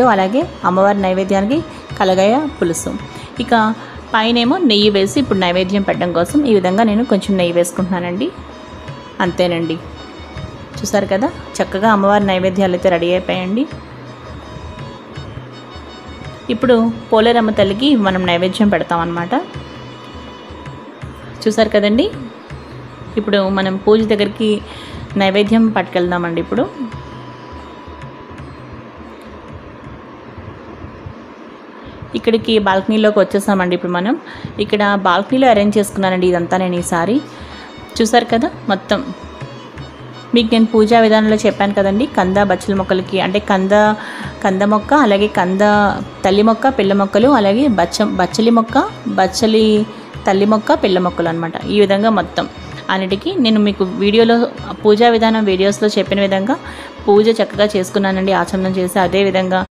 అలాగే అమ్మవారి నైవేద్యానికి కలగయ పులుసు. ఇక పైనేమో నెయ్యి వేసి ఇప్పుడు నైవేద్యం పెట్టడం కోసం ఈ విధంగా నేను కొంచెం నెయ్యి వేసుకుంటున్నానండి. అంతేనండి, చూసారు కదా చక్కగా అమ్మవారి నైవేద్యాలు అయితే రెడీ అయిపోయాయండి. ఇప్పుడు పోలేరమ్మ తల్లికి మనం నైవేద్యం పెడతాం అన్నమాట. చూసారు కదండి, ఇప్పుడు మనం పూజ దగ్గరికి నైవేద్యం పట్టుకెళ్దామండి. ఇప్పుడు ఇక్కడికి బాల్కనీలోకి వచ్చేసామండి. ఇప్పుడు మనం ఇక్కడ బాల్కనీలో అరేంజ్ చేసుకున్నానండి ఇదంతా నేను ఈసారి. చూసారు కదా మొత్తం మీకు నేను పూజా విధానంలో చెప్పాను కదండి. కంద బచ్చలి మొక్కలకి అంటే కంద మొక్క, అలాగే కంద తల్లి మొక్క, పిల్ల మొక్కలు, అలాగే బచ్చలి మొక్క, బచ్చలి తల్లి మొక్క, పిల్ల మొక్కలు అనమాట. ఈ విధంగా మొత్తం అన్నిటికీ నేను మీకు వీడియోలో పూజా విధానం వీడియోస్లో చెప్పిన విధంగా పూజ చక్కగా చేసుకున్నానండి. ఆచమనం చేసి అదే విధంగా